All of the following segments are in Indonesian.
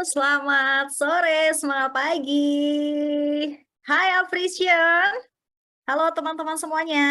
selamat sore, semangat pagi. Hai Appreciation, halo teman-teman semuanya.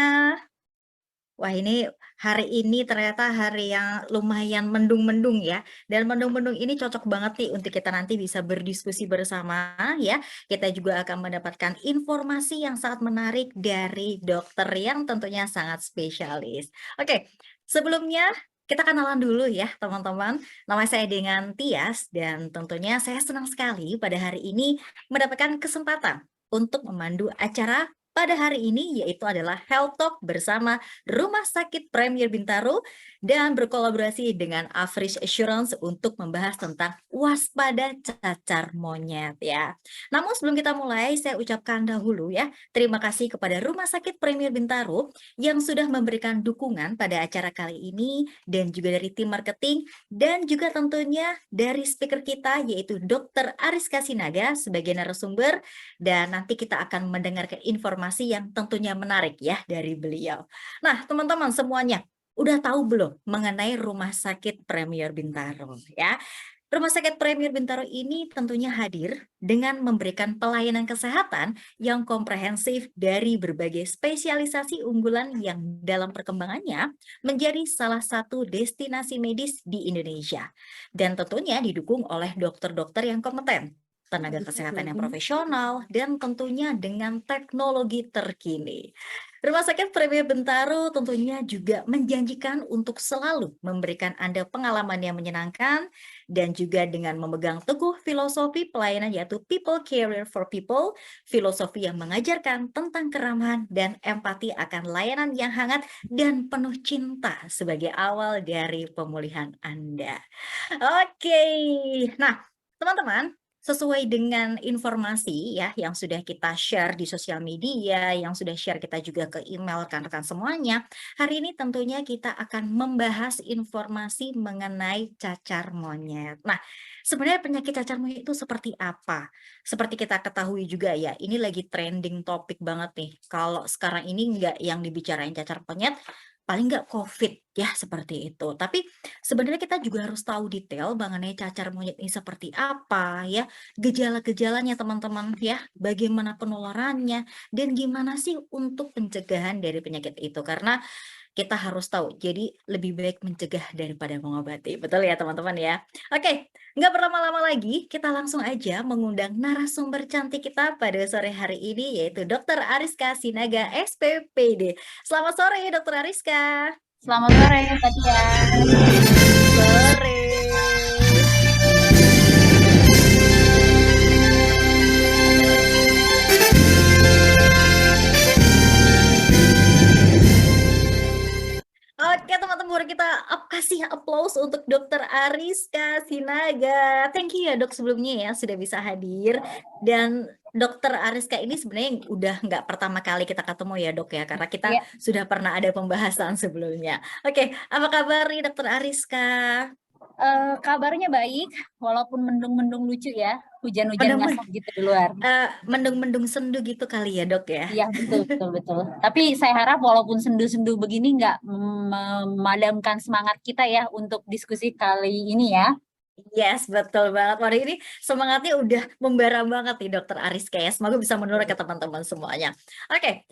Wah ini hari ini ternyata hari yang lumayan mendung-mendung ya, dan mendung-mendung ini cocok banget nih untuk kita nanti bisa berdiskusi bersama ya. Kita juga akan mendapatkan informasi yang sangat menarik dari dokter yang tentunya sangat spesialis. Oke, sebelumnya kita kenalan dulu ya teman-teman. Nama saya dengan Tias dan tentunya saya senang sekali pada hari ini mendapatkan kesempatan untuk memandu acara pada hari ini yaitu adalah Health Talk bersama Rumah Sakit Premier Bintaro dan berkolaborasi dengan Afrish Assurance untuk membahas tentang waspada cacar monyet ya. Namun sebelum kita mulai, saya ucapkan dahulu ya, terima kasih kepada Rumah Sakit Premier Bintaro yang sudah memberikan dukungan pada acara kali ini dan juga dari tim marketing dan juga tentunya dari speaker kita yaitu Dr. Ariska Sinaga sebagai narasumber dan nanti kita akan mendengarkan informasi yang tentunya menarik ya dari beliau. Nah, teman-teman semuanya, udah tahu belum mengenai Rumah Sakit Premier Bintaro ya? Rumah Sakit Premier Bintaro ini tentunya hadir dengan memberikan pelayanan kesehatan yang komprehensif dari berbagai spesialisasi unggulan yang dalam perkembangannya menjadi salah satu destinasi medis di Indonesia. Dan tentunya didukung oleh dokter-dokter yang kompeten, tenaga kesehatan yang profesional, dan tentunya dengan teknologi terkini. Rumah Sakit Premier Bintaro tentunya juga menjanjikan untuk selalu memberikan Anda pengalaman yang menyenangkan dan juga dengan memegang teguh filosofi pelayanan yaitu People Career for People, filosofi yang mengajarkan tentang keramahan dan empati akan layanan yang hangat dan penuh cinta sebagai awal dari pemulihan Anda. Oke, nah teman-teman, sesuai dengan informasi ya yang sudah kita share di sosial media, yang sudah share kita juga ke email rekan-rekan semuanya, hari ini tentunya kita akan membahas informasi mengenai cacar monyet. Nah, sebenarnya penyakit cacar monyet itu seperti apa? Seperti kita ketahui juga ya, ini lagi trending topik banget nih. Kalau sekarang ini nggak yang dibicarain cacar monyet, paling nggak COVID ya seperti itu. Tapi sebenarnya kita juga harus tahu detail mengenai cacar monyet ini seperti apa ya, gejala-gejalanya teman-teman ya, bagaimana penularannya, dan gimana sih untuk pencegahan dari penyakit itu. Karena kita harus tahu, jadi lebih baik mencegah daripada mengobati. Betul ya teman-teman ya? Oke, nggak berlama-lama lagi, kita langsung aja mengundang narasumber cantik kita pada sore hari ini, yaitu Dr. Ariska Sinaga, SPPD. Selamat sore, Dr. Ariska. Selamat sore, Mbak Tia. Sore. Oke teman-teman, kita kasih applause untuk Dr. Ariska Sinaga. Thank you ya dok sebelumnya ya sudah bisa hadir. Dan Dr. Ariska ini sebenarnya udah nggak pertama kali kita ketemu ya dok ya, karena kita Ya, sudah pernah ada pembahasan sebelumnya. Oke, apa kabar nih Dr. Ariska? kabarnya baik, walaupun mendung-mendung lucu ya, hujan-hujan Mendung, ngasah gitu di luar. mendung-mendung sendu gitu kali ya dok ya? Iya, betul, betul, betul. Tapi saya harap walaupun sendu-sendu begini nggak memadamkan semangat kita ya untuk diskusi kali ini ya. Yes, betul banget. Waduh ini semangatnya udah membara banget nih Dokter Ariska ya. Semoga bisa menular ke teman-teman semuanya. Oke,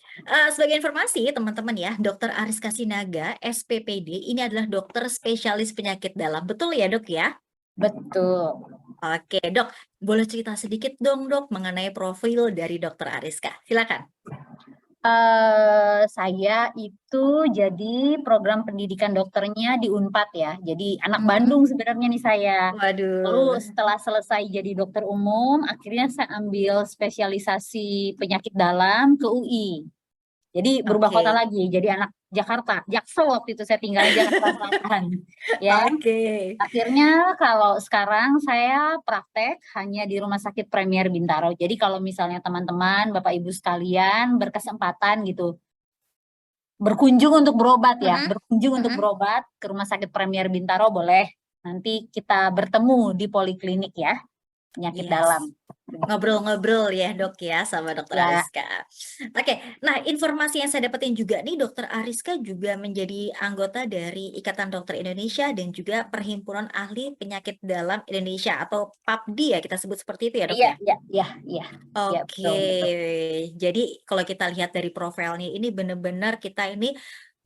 sebagai informasi teman-teman ya, Dokter Ariska Sinaga, SPPD, ini adalah dokter spesialis penyakit dalam. Betul ya dok ya? Betul. Oke dok, boleh cerita sedikit dong dok mengenai profil dari Dokter Ariska. Silakan. Saya itu jadi program pendidikan dokternya di Unpad ya. Jadi anak Mhm. Bandung sebenarnya nih saya. Lalu Waduh, setelah selesai jadi dokter umum, akhirnya saya ambil spesialisasi penyakit dalam ke UI. Jadi berubah kota oke. lagi, jadi anak Jakarta. Jaksel waktu itu saya tinggal di Jakarta Selatan. Ya, Oke. akhirnya kalau sekarang saya praktek hanya di Rumah Sakit Premier Bintaro. Jadi kalau misalnya teman-teman, Bapak Ibu sekalian berkesempatan gitu berkunjung untuk berobat ya, Mhm, berkunjung untuk mhm. berobat ke Rumah Sakit Premier Bintaro boleh. Nanti kita bertemu di poliklinik ya. penyakit Yes. dalam. Ngobrol-ngobrol ya dok ya sama dokter Ya. Ariska. Oke, nah informasi yang saya dapetin juga nih dokter Ariska juga menjadi anggota dari Ikatan Dokter Indonesia dan juga Perhimpunan Ahli Penyakit Dalam Indonesia atau PAPDI ya kita sebut seperti itu ya dok Iya, ya? iya, iya, iya. Ya, Oke, betul, betul. jadi kalau kita lihat dari profilnya ini benar-benar kita ini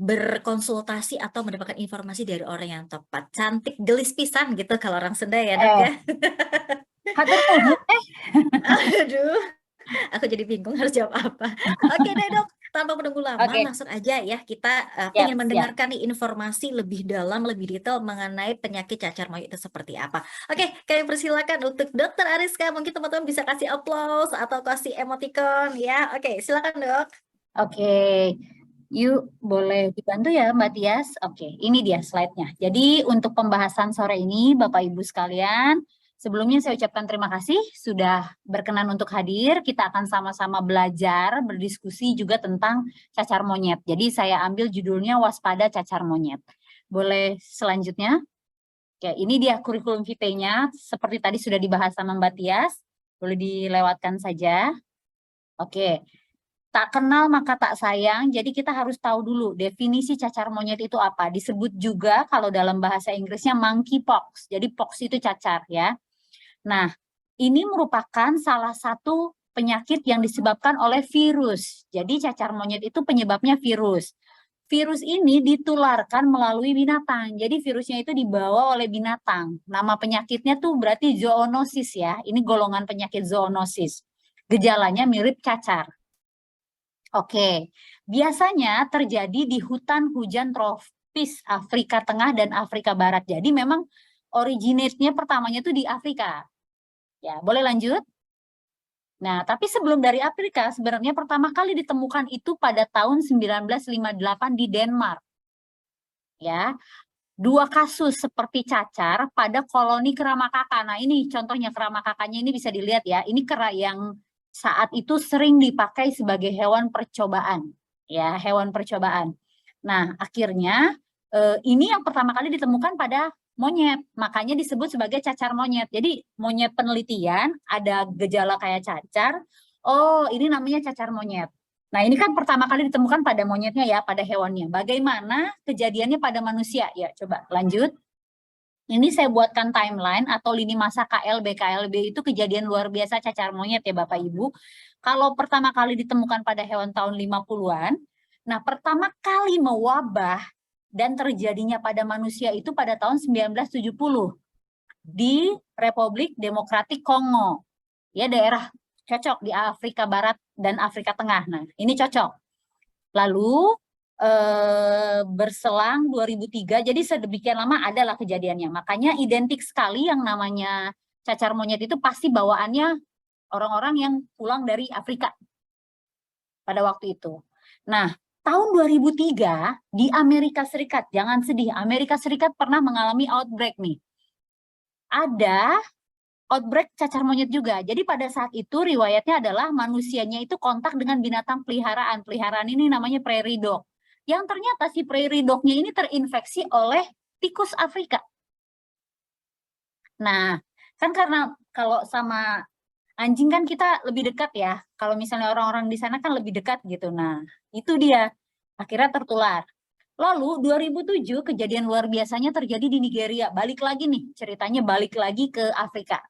berkonsultasi atau mendapatkan informasi dari orang yang tepat. Cantik gelis pisan gitu kalau orang Sunda ya dok ya. Hatur nuhun. Aduh, aku jadi bingung harus jawab apa. Oke deh dok, tanpa menunggu lama Oke. langsung aja ya kita Siap, pengen siap. mendengarkan nih informasi lebih dalam, lebih detail mengenai penyakit cacar monyet itu seperti apa. Oke, kami persilakan untuk dokter Ariska, mungkin teman-teman bisa kasih applause atau kasih emoticon ya. Oke, silakan dok. Oke, yuk boleh dibantu ya Mbak Tias. Oke, ini dia slide-nya. Jadi untuk pembahasan sore ini Bapak Ibu sekalian, sebelumnya saya ucapkan terima kasih sudah berkenan untuk hadir. Kita akan sama-sama belajar, berdiskusi juga tentang cacar monyet. Jadi saya ambil judulnya Waspada Cacar Monyet. Boleh selanjutnya? Oke, ini dia kurikulum vitae-nya. Seperti tadi sudah dibahas sama Mbak Tias. Boleh dilewatkan saja. Oke. Tak kenal maka tak sayang, jadi kita harus tahu dulu definisi cacar monyet itu apa. Disebut juga kalau dalam bahasa Inggrisnya monkeypox. Jadi pox itu cacar ya. Nah, ini merupakan salah satu penyakit yang disebabkan oleh virus. Jadi cacar monyet itu penyebabnya virus. Virus ini ditularkan melalui binatang. Jadi virusnya itu dibawa oleh binatang. Nama penyakitnya tuh berarti zoonosis ya. Ini golongan penyakit zoonosis. Gejalanya mirip cacar. Oke, biasanya terjadi di hutan hujan tropis Afrika Tengah dan Afrika Barat. Jadi memang originate-nya pertamanya itu di Afrika. Ya, boleh lanjut? Nah, tapi sebelum dari Afrika, sebenarnya pertama kali ditemukan itu pada tahun 1958 di Denmark. Ya, 2 kasus seperti cacar pada koloni kera makaka. Nah, ini contohnya kera makakanya ini bisa dilihat ya. Ini kera yang saat itu sering dipakai sebagai hewan percobaan, ya, hewan percobaan. Nah, akhirnya ini yang pertama kali ditemukan pada monyet, makanya disebut sebagai cacar monyet. Jadi monyet penelitian ada gejala kayak cacar, oh ini namanya cacar monyet. Nah, ini kan pertama kali ditemukan pada monyetnya ya, pada hewannya. Bagaimana kejadiannya pada manusia? Ya, coba lanjut. Ini saya buatkan timeline atau lini masa KLB. KLB itu kejadian luar biasa cacar monyet ya Bapak Ibu. Kalau pertama kali ditemukan pada hewan tahun 50-an, nah pertama kali mewabah dan terjadinya pada manusia itu pada tahun 1970 di Republik Demokratik Kongo. Ya, daerah cocok di Afrika Barat dan Afrika Tengah. Nah, ini cocok. Lalu berselang 2003, jadi sedemikian lama adalah kejadiannya. Makanya identik sekali yang namanya cacar monyet itu pasti bawaannya orang-orang yang pulang dari Afrika pada waktu itu. Nah, tahun 2003 di Amerika Serikat, jangan sedih, Amerika Serikat pernah mengalami outbreak nih. Ada outbreak cacar monyet juga. Jadi pada saat itu riwayatnya adalah manusianya itu kontak dengan binatang peliharaan. Peliharaan ini namanya prairie dog. Yang ternyata si prairie dog-nya ini terinfeksi oleh tikus Afrika. Nah, kan karena kalau sama anjing kan kita lebih dekat ya. Kalau misalnya orang-orang di sana kan lebih dekat gitu. Nah, itu dia. Akhirnya tertular. Lalu 2007 kejadian luar biasanya terjadi di Nigeria. Balik lagi nih, ceritanya balik lagi ke Afrika.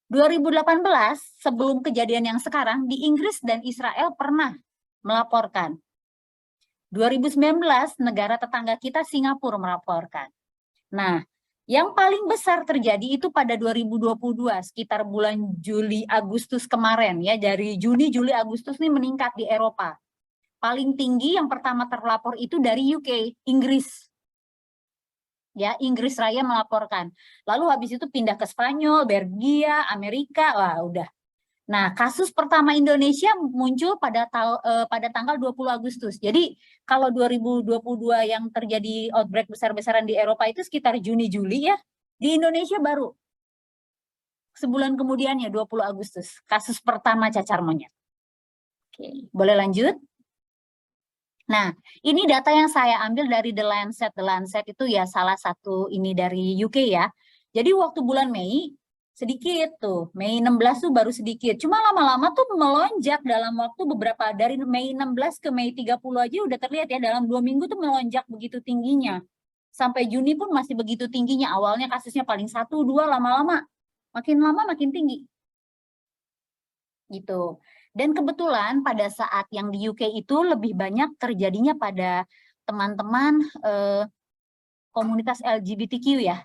2018, sebelum kejadian yang sekarang, di Inggris dan Israel pernah melaporkan. 2019, negara tetangga kita Singapura melaporkan. Nah, yang paling besar terjadi itu pada 2022, sekitar bulan Juli Agustus kemarin ya, dari Juni Juli Agustus ini meningkat di Eropa. Paling tinggi yang pertama terlapor itu dari UK, Inggris. Ya, Inggris Raya melaporkan. Lalu habis itu pindah ke Spanyol, Belgia, Amerika, wah udah. Nah, kasus pertama Indonesia muncul pada tanggal 20 Agustus. Jadi, kalau 2022 yang terjadi outbreak besar-besaran di Eropa itu sekitar Juni-Juli ya. Di Indonesia baru sebulan kemudiannya 20 Agustus, kasus pertama cacar monyet. Oke, boleh lanjut? Nah, ini data yang saya ambil dari The Lancet. The Lancet itu ya salah satu ini dari UK ya. Jadi waktu bulan Mei, sedikit tuh. Mei 16 tuh baru sedikit. Cuma lama-lama tuh melonjak dalam waktu beberapa, dari Mei 16 ke Mei 30 aja udah terlihat ya, dalam 2 minggu tuh melonjak begitu tingginya. Sampai Juni pun masih begitu tingginya. Awalnya kasusnya paling 1, 2, lama-lama lama makin tinggi. Gitu. Dan kebetulan pada saat yang di UK itu lebih banyak terjadinya pada teman-teman komunitas LGBTQ ya,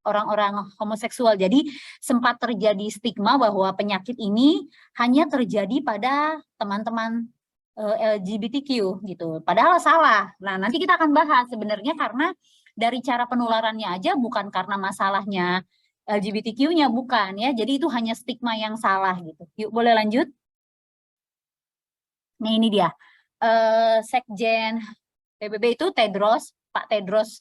orang-orang homoseksual. Jadi sempat terjadi stigma bahwa penyakit ini hanya terjadi pada teman-teman LGBTQ gitu. Padahal salah. Nah, nanti kita akan bahas sebenarnya karena dari cara penularannya aja bukan karena masalahnya LGBTQ-nya, bukan ya. Jadi itu hanya stigma yang salah gitu. Yuk, boleh lanjut? Nah, ini dia. Sekjen PBB itu Pak Tedros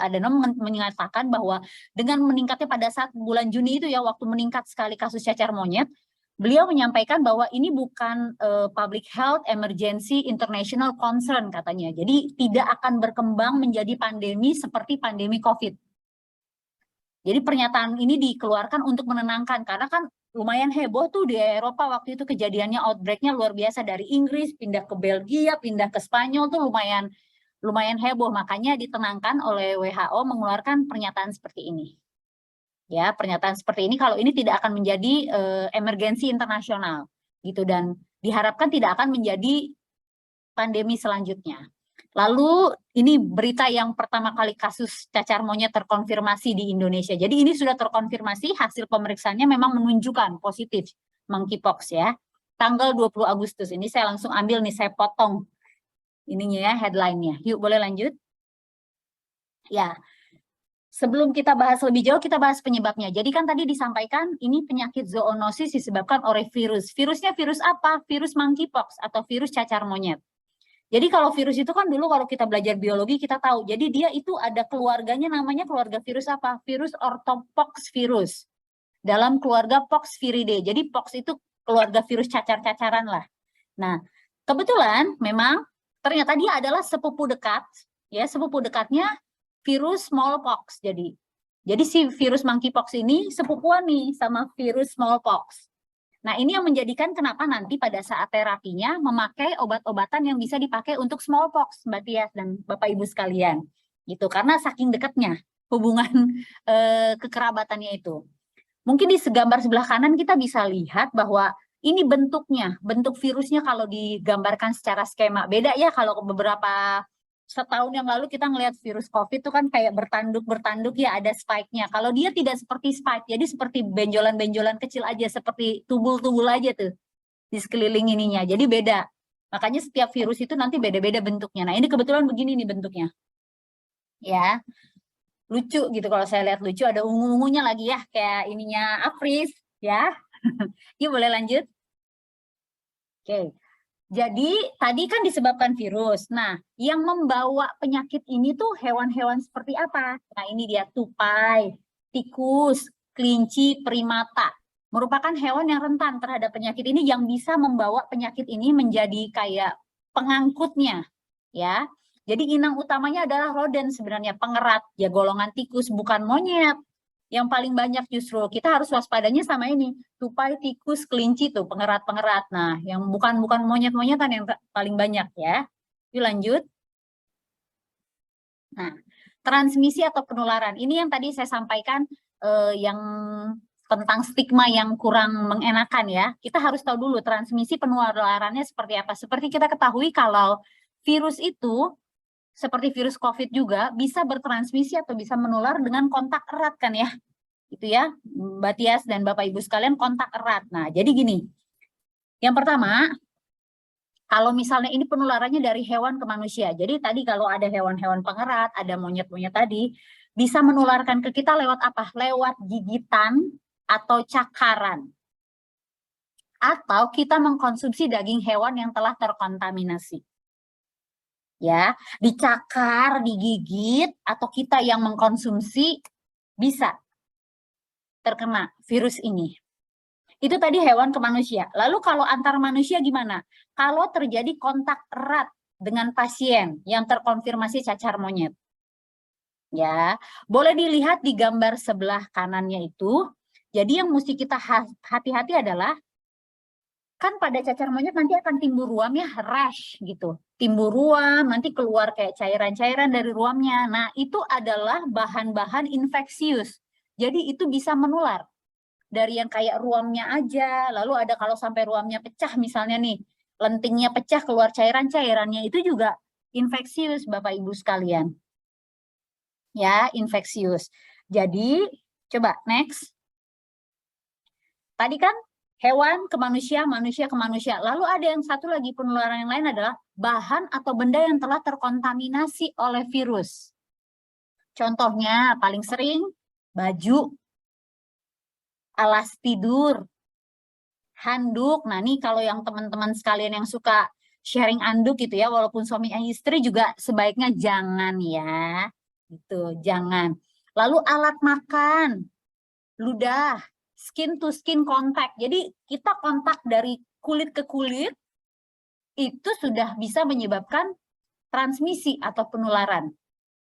Adhanom mengatakan bahwa dengan meningkatnya pada saat bulan Juni itu ya, waktu meningkat sekali kasus cacar monyet, beliau menyampaikan bahwa ini bukan public health emergency international concern katanya. Jadi tidak akan berkembang menjadi pandemi seperti pandemi COVID. Jadi pernyataan ini dikeluarkan untuk menenangkan, karena kan lumayan heboh tuh di Eropa waktu itu kejadiannya, outbreak-nya luar biasa, dari Inggris pindah ke Belgia, pindah ke Spanyol tuh lumayan heboh. Makanya ditenangkan oleh WHO mengeluarkan pernyataan seperti ini. Ya, pernyataan seperti ini kalau ini tidak akan menjadi emergensi internasional gitu, dan diharapkan tidak akan menjadi pandemi selanjutnya. Lalu ini berita yang pertama kali kasus cacar monyet terkonfirmasi di Indonesia. Jadi ini sudah terkonfirmasi, hasil pemeriksaannya memang menunjukkan positif monkeypox ya. Tanggal 20 Agustus ini saya langsung ambil nih, saya potong ininya ya, headline-nya. Yuk, boleh lanjut? Ya. Sebelum kita bahas lebih jauh, kita bahas penyebabnya. Jadi kan tadi disampaikan ini penyakit zoonosis disebabkan oleh virus. Virusnya virus apa? Virus monkeypox atau virus cacar monyet. Jadi kalau virus itu kan dulu kalau kita belajar biologi kita tahu. Jadi dia itu ada keluarganya, namanya keluarga virus apa? Virus orthopox virus. Dalam keluarga Poxviridae. Jadi pox itu keluarga virus cacar-cacaran lah. Nah, kebetulan memang ternyata dia adalah sepupu dekat, ya, sepupu dekatnya virus smallpox. Jadi si virus monkeypox ini sepupuan nih sama virus smallpox. Nah, ini yang menjadikan kenapa nanti pada saat terapinya memakai obat-obatan yang bisa dipakai untuk smallpox, Mbak Tias dan Bapak Ibu sekalian. Gitu, karena saking dekatnya hubungan kekerabatannya itu. Mungkin di gambar sebelah kanan kita bisa lihat bahwa ini bentuknya, bentuk virusnya kalau digambarkan secara skema. Beda ya kalau beberapa setahun yang lalu kita ngelihat virus COVID itu kan kayak bertanduk ya, ada spike-nya. Kalau dia tidak seperti spike, jadi seperti benjolan-benjolan kecil aja, seperti tubul-tubul aja tuh di sekeliling ininya. Jadi beda. Makanya setiap virus itu nanti beda-beda bentuknya. Nah, ini kebetulan begini nih bentuknya. Ya. Lucu gitu kalau saya lihat, lucu, ada ungu-ungunya lagi ya, kayak ininya Apris ya. Yuk, boleh lanjut. Oke. Jadi tadi kan disebabkan virus. Nah, yang membawa penyakit ini tuh hewan-hewan seperti apa? Nah, ini dia tupai, tikus, kelinci, primata. Merupakan hewan yang rentan terhadap penyakit ini, yang bisa membawa penyakit ini menjadi kayak pengangkutnya, ya. Jadi inang utamanya adalah rodent sebenarnya, pengerat, ya, golongan tikus, bukan monyet. Yang paling banyak justru kita harus waspadanya sama ini, tupai, tikus, kelinci tuh pengerat-pengerat. Nah, yang bukan monyet-monyetan yang paling banyak ya. Yuk lanjut. Nah, transmisi atau penularan. Ini yang tadi saya sampaikan yang tentang stigma yang kurang mengenakan ya. Kita harus tahu dulu transmisi penularannya seperti apa. Seperti kita ketahui kalau virus itu seperti virus COVID juga bisa bertransmisi atau bisa menular dengan kontak erat kan ya. Itu ya, Mbak Tias dan Bapak Ibu sekalian, kontak erat. Nah, jadi gini. Yang pertama, kalau misalnya ini penularannya dari hewan ke manusia. Jadi tadi kalau ada hewan-hewan pengerat, ada monyet-monyet tadi, bisa menularkan ke kita lewat apa? Lewat gigitan atau cakaran. Atau kita mengkonsumsi daging hewan yang telah terkontaminasi. Ya, dicakar, digigit, atau kita yang mengkonsumsi bisa terkena virus ini. Itu tadi hewan ke manusia. Lalu kalau antar manusia gimana? Kalau terjadi kontak erat dengan pasien yang terkonfirmasi cacar monyet. Ya, boleh dilihat di gambar sebelah kanannya itu. Jadi yang mesti kita hati-hati adalah, kan pada cacar monyet nanti akan timbul ruam ya, rash gitu. Timbul ruam, nanti keluar kayak cairan-cairan dari ruamnya. Nah, itu adalah bahan-bahan infeksius. Jadi itu bisa menular. Dari yang kayak ruamnya aja, lalu ada kalau sampai ruamnya pecah misalnya nih, lentingnya pecah keluar cairan-cairannya, itu juga infeksius Bapak Ibu sekalian. Ya, infeksius. Jadi, coba next. Tadi kan hewan ke manusia, manusia ke manusia. Lalu ada yang satu lagi penularan yang lain adalah bahan atau benda yang telah terkontaminasi oleh virus. Contohnya paling sering baju, alas tidur, handuk. Nah, ini kalau yang teman-teman sekalian yang suka sharing handuk gitu ya, walaupun suami istri juga sebaiknya jangan ya. Gitu, jangan. Lalu alat makan, ludah, skin to skin contact. Jadi kita kontak dari kulit ke kulit itu sudah bisa menyebabkan transmisi atau penularan.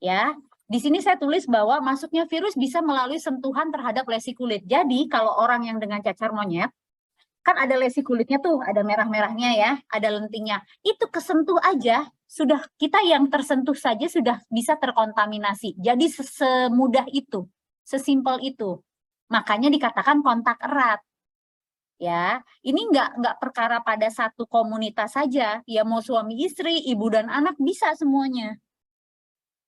Ya, di sini saya tulis bahwa masuknya virus bisa melalui sentuhan terhadap lesi kulit. Jadi kalau orang yang dengan cacar monyet, kan ada lesi kulitnya tuh, ada merah-merahnya ya, ada lentingnya. Itu kesentuh aja, sudah kita yang tersentuh saja sudah bisa terkontaminasi. Jadi semudah itu, sesimpel itu. Makanya dikatakan kontak erat. Ya, ini nggak perkara pada satu komunitas saja. Ya mau suami istri, ibu dan anak bisa semuanya.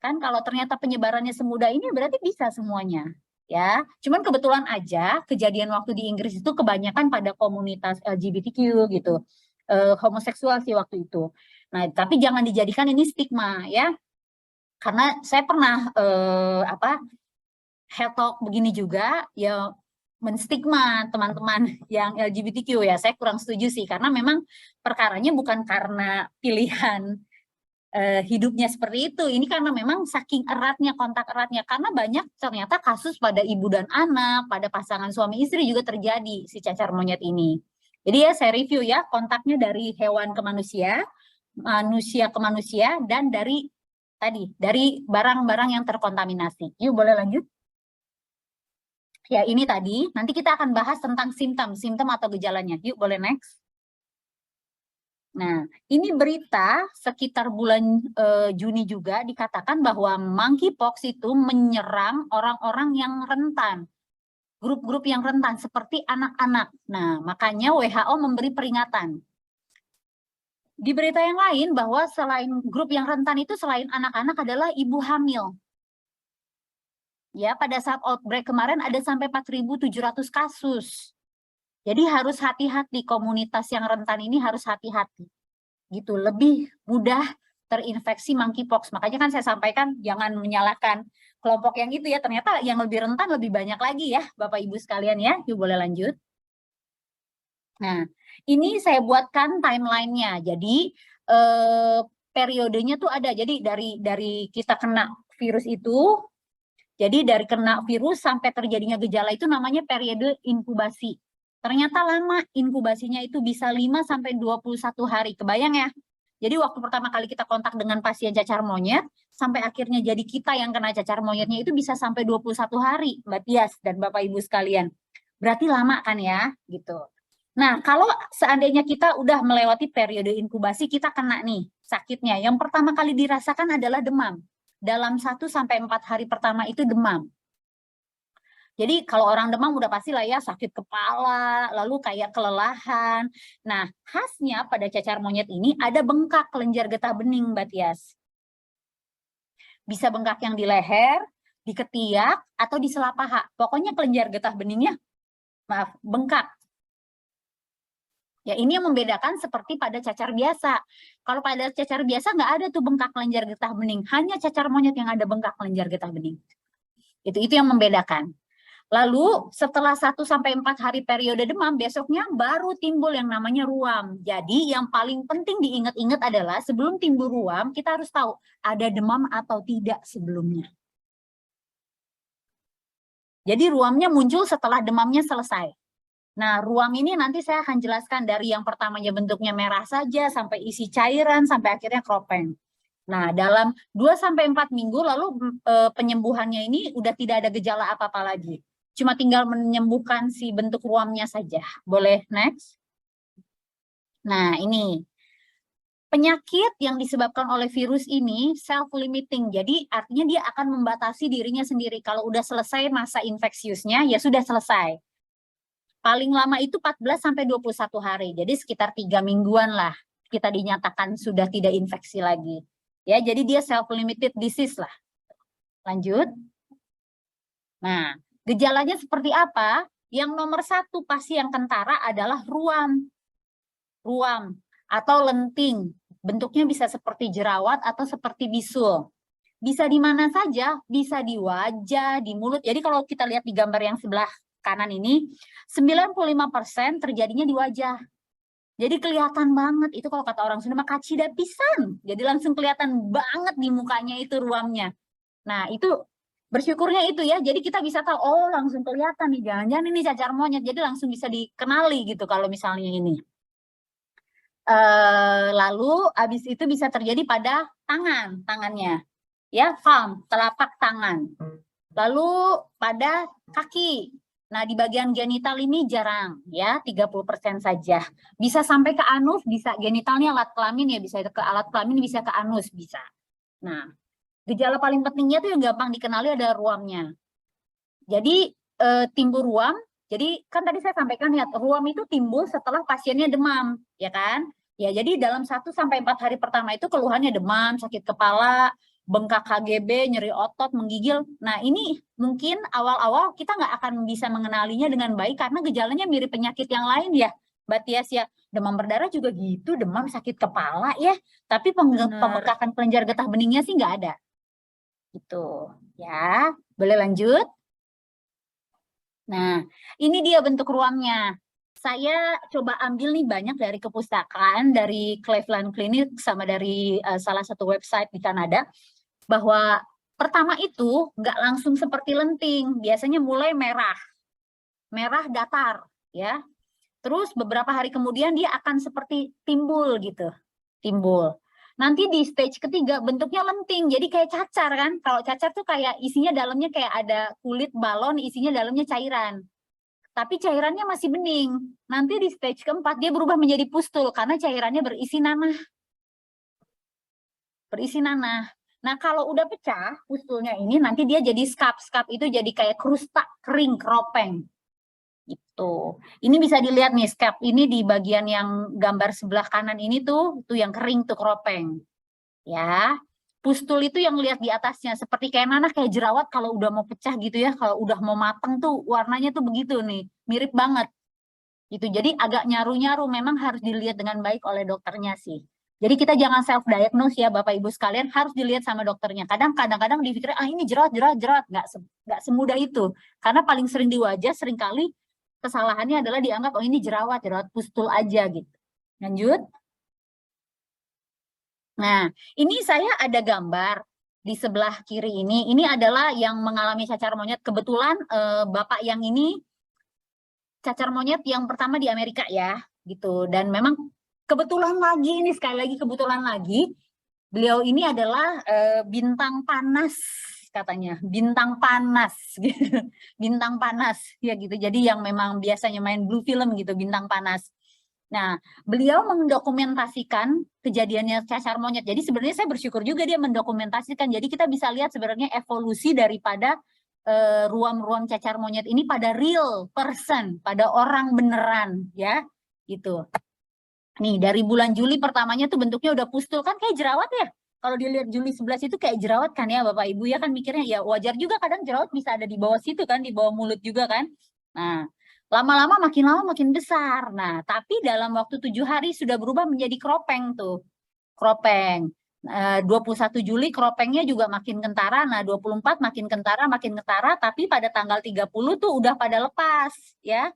Kan kalau ternyata penyebarannya semudah ini berarti bisa semuanya. Ya, cuman kebetulan aja kejadian waktu di Inggris itu kebanyakan pada komunitas LGBTQ gitu, homoseksual sih waktu itu. Nah, tapi jangan dijadikan ini stigma ya, karena saya pernah health talk begini juga ya, menstigma teman-teman yang LGBTQ ya. Saya kurang setuju sih, karena memang perkaranya bukan karena pilihan hidupnya seperti itu. Ini karena memang saking eratnya, kontak eratnya. Karena banyak ternyata kasus pada ibu dan anak, pada pasangan suami istri juga terjadi si cacar monyet ini. Jadi ya saya review ya, kontaknya dari hewan ke manusia, manusia ke manusia, dan dari barang-barang yang terkontaminasi. Yuk boleh lanjut. Ya ini tadi, nanti kita akan bahas tentang simptom atau gejalanya. Yuk boleh next. Nah, ini berita sekitar bulan Juni juga dikatakan bahwa monkeypox itu menyerang orang-orang yang rentan, grup-grup yang rentan seperti anak-anak. Nah, makanya WHO memberi peringatan. Di berita yang lain bahwa selain grup yang rentan itu, selain anak-anak adalah ibu hamil. Ya, pada saat outbreak kemarin ada sampai 4.700 kasus. Jadi harus hati-hati, komunitas yang rentan ini harus hati-hati. Gitu, lebih mudah terinfeksi monkeypox. Makanya kan saya sampaikan jangan menyalahkan kelompok yang itu ya, ternyata yang lebih rentan lebih banyak lagi ya Bapak Ibu sekalian ya. Yuk boleh lanjut. Nah, ini saya buatkan timelinenya. Jadi periodenya tuh ada. Jadi dari kita kena virus itu, jadi dari kena virus sampai terjadinya gejala itu namanya periode inkubasi. Ternyata lama inkubasinya, itu bisa 5-21 hari. Kebayang ya? Jadi waktu pertama kali kita kontak dengan pasien cacar monyet, sampai akhirnya jadi kita yang kena cacar monyetnya itu bisa sampai 21 hari, Mbak Tias dan Bapak Ibu sekalian. Berarti lama kan ya? Gitu. Nah, kalau seandainya kita udah melewati periode inkubasi, kita kena nih sakitnya. Yang pertama kali dirasakan adalah demam. Dalam 1-4 hari pertama itu demam. Jadi kalau orang demam udah pasti lah ya sakit kepala, lalu kayak kelelahan. Nah, khasnya pada cacar monyet ini ada bengkak kelenjar getah bening, Mbak Tias. Bisa bengkak yang di leher, di ketiak, atau di sela paha. Pokoknya kelenjar getah beningnya, bengkak. Ya, ini yang membedakan seperti pada cacar biasa. Kalau pada cacar biasa nggak ada tuh bengkak kelenjar getah bening. Hanya cacar monyet yang ada bengkak kelenjar getah bening. Itu yang membedakan. Lalu setelah 1-4 hari periode demam, besoknya baru timbul yang namanya ruam. Jadi yang paling penting diingat-ingat adalah sebelum timbul ruam, kita harus tahu ada demam atau tidak sebelumnya. Jadi ruamnya muncul setelah demamnya selesai. Nah, ruam ini nanti saya akan jelaskan dari yang pertamanya bentuknya merah saja, sampai isi cairan, sampai akhirnya kropeng. Nah, dalam 2-4 minggu lalu penyembuhannya ini udah tidak ada gejala apa-apa lagi. Cuma tinggal menyembuhkan si bentuk ruamnya saja. Boleh next? Nah, ini penyakit yang disebabkan oleh virus ini self-limiting. Jadi artinya dia akan membatasi dirinya sendiri. Kalau udah selesai masa infeksiusnya, ya sudah selesai. Paling lama itu 14-21 hari. Jadi sekitar 3 mingguan lah kita dinyatakan sudah tidak infeksi lagi. Ya, jadi dia self-limited disease lah. Lanjut. Nah, gejalanya seperti apa? Yang nomor 1 pasti yang kentara adalah ruam. Ruam atau lenting. Bentuknya bisa seperti jerawat atau seperti bisul. Bisa di mana saja, bisa di wajah, di mulut. Jadi kalau kita lihat di gambar yang sebelah kanan ini, 95% terjadinya di wajah. Jadi kelihatan banget, itu kalau kata orang Sunda mah kacida pisan. Jadi langsung kelihatan banget di mukanya itu ruamnya. Nah, itu bersyukurnya itu ya. Jadi kita bisa tahu, oh langsung kelihatan nih, jangan-jangan ini cacar monyet. Jadi langsung bisa dikenali gitu kalau misalnya ini. Lalu habis itu bisa terjadi pada tangannya. Ya, palm, telapak tangan. Lalu pada kaki. Nah, di bagian genital ini jarang ya, 30% saja. Bisa sampai ke anus, bisa genitalnya alat kelamin ya, bisa ke alat kelamin, bisa ke anus, bisa. Nah, gejala paling pentingnya tuh yang gampang dikenali ada ruamnya. Jadi timbul ruam, jadi kan tadi saya sampaikan ya, ruam itu timbul setelah pasiennya demam, ya kan? Ya, jadi dalam 1-4 hari pertama itu keluhannya demam, sakit kepala, bengkak HGB, nyeri otot, menggigil. Nah, ini mungkin awal-awal kita nggak akan bisa mengenalinya dengan baik karena gejalanya mirip penyakit yang lain ya, Mbak Tias ya. Demam berdarah juga gitu, demam sakit kepala ya. Tapi pembengkakan kelenjar getah beningnya sih nggak ada. Gitu ya. Boleh lanjut? Nah, ini dia bentuk ruangnya. Saya coba ambil nih banyak dari kepustakaan, dari Cleveland Clinic, sama dari salah satu website di Kanada, bahwa pertama itu nggak langsung seperti lenting, biasanya mulai merah datar, ya. Terus beberapa hari kemudian dia akan seperti timbul gitu, timbul. Nanti di stage ketiga bentuknya lenting, jadi kayak cacar kan. Kalau cacar tuh kayak isinya dalamnya kayak ada kulit balon, isinya dalamnya cairan. Tapi cairannya masih bening. Nanti di stage keempat dia berubah menjadi pustul karena cairannya berisi nanah. Berisi nanah. Nah, kalau udah pecah pustulnya ini nanti dia jadi scab. Scab itu jadi kayak krusta, kering, keropeng. Gitu. Ini bisa dilihat nih, scab ini di bagian yang gambar sebelah kanan ini tuh yang kering tuh keropeng. Ya. Pustul itu yang lihat di atasnya seperti kayak nanah, kayak jerawat kalau udah mau pecah gitu ya, kalau udah mau mateng tuh warnanya tuh begitu nih, mirip banget. Gitu. Jadi agak nyaru-nyaru, memang harus dilihat dengan baik oleh dokternya sih. Jadi kita jangan self diagnose ya Bapak Ibu sekalian, harus dilihat sama dokternya. Kadang-kadang dipikir ini jerawat, nggak semudah itu. Karena paling sering di wajah seringkali kesalahannya adalah dianggap oh ini jerawat pustul aja gitu. Lanjut. Nah, ini saya ada gambar di sebelah kiri ini. Ini adalah yang mengalami cacar monyet. Kebetulan Bapak yang ini cacar monyet yang pertama di Amerika ya, gitu. Dan memang kebetulan lagi ini, sekali lagi kebetulan lagi, beliau ini adalah bintang panas katanya, bintang panas gitu. Bintang panas ya gitu. Jadi yang memang biasanya main blue film gitu, bintang panas. Nah, beliau mendokumentasikan kejadiannya cacar monyet. Jadi sebenarnya saya bersyukur juga dia mendokumentasikan. Jadi kita bisa lihat sebenarnya evolusi daripada ruam-ruam cacar monyet ini pada real person, pada orang beneran ya, gitu. Nih, dari bulan Juli pertamanya tuh bentuknya udah pustul kan kayak jerawat ya. Kalau dilihat Juli 11 itu kayak jerawat kan ya Bapak Ibu ya, kan mikirnya ya wajar juga, kadang jerawat bisa ada di bawah situ kan, di bawah mulut juga kan. Nah, lama makin besar. Nah, tapi dalam waktu 7 hari sudah berubah menjadi keropeng tuh. Keropeng. 21 Juli keropengnya juga makin kentara. Nah, 24 makin kentara, tapi pada tanggal 30 tuh udah pada lepas ya.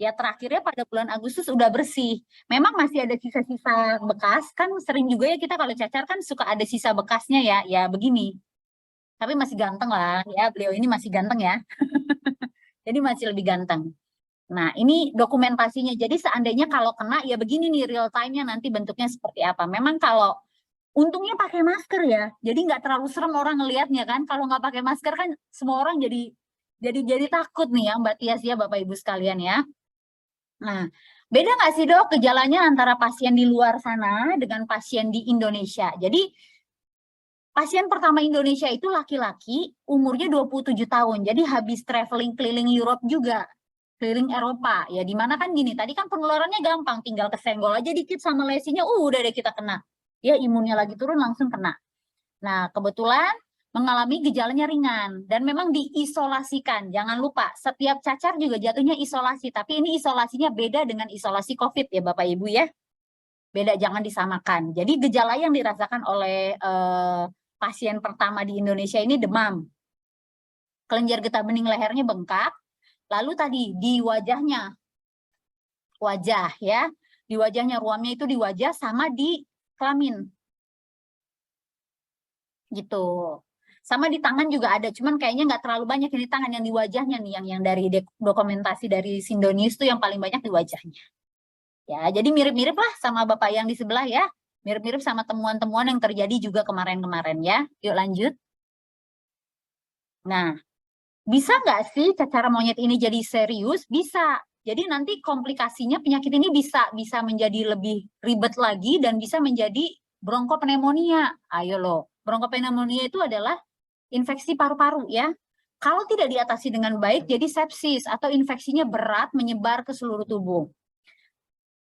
Ya terakhirnya pada bulan Agustus udah bersih. Memang masih ada sisa-sisa bekas, kan sering juga ya kita kalau cacar kan suka ada sisa bekasnya ya. Ya begini. Tapi masih ganteng lah ya, beliau ini masih ganteng ya. Jadi masih lebih ganteng. Nah, ini dokumentasinya. Jadi seandainya kalau kena, ya begini nih real time-nya nanti bentuknya seperti apa. Memang kalau Untungnya pakai masker ya, jadi nggak terlalu serem orang ngelihatnya kan. Kalau nggak pakai masker kan semua orang jadi takut nih ya Mbak Tias ya, Bapak Ibu sekalian ya. Nah, beda nggak sih dok gejalanya antara pasien di luar sana dengan pasien di Indonesia? Jadi pasien pertama Indonesia itu laki-laki, umurnya 27 tahun. Jadi habis traveling keliling Europe juga, keliling Eropa. Ya dimana kan gini, tadi kan penularannya gampang, tinggal kesenggol aja dikit sama lesinya, udah deh kita kena. Ya imunnya lagi turun langsung kena. Nah, kebetulan mengalami gejalanya ringan dan memang diisolasikan. Jangan lupa, setiap cacar juga jatuhnya isolasi, tapi ini isolasinya beda dengan isolasi COVID ya Bapak Ibu ya. Beda, jangan disamakan. Jadi gejala yang dirasakan oleh pasien pertama di Indonesia ini demam. Kelenjar getah bening lehernya bengkak, lalu tadi di wajahnya, wajah ya, di wajahnya, ruamnya itu di wajah sama di kelamin. Gitu. Sama di tangan juga ada, cuman kayaknya nggak terlalu banyak ini tangan, yang di wajahnya nih, yang dari dokumentasi dari Sindonews itu yang paling banyak di wajahnya. Ya, jadi mirip-mirip lah sama Bapak yang di sebelah ya. Mirip-mirip sama temuan-temuan yang terjadi juga kemarin-kemarin ya. Yuk lanjut. Nah, bisa nggak sih cacar monyet ini jadi serius? Bisa. Jadi nanti komplikasinya penyakit ini bisa menjadi lebih ribet lagi dan bisa menjadi bronkopneumonia. Ayo loh, bronkopneumonia itu adalah infeksi paru-paru ya. Kalau tidak diatasi dengan baik, jadi sepsis atau infeksinya berat menyebar ke seluruh tubuh.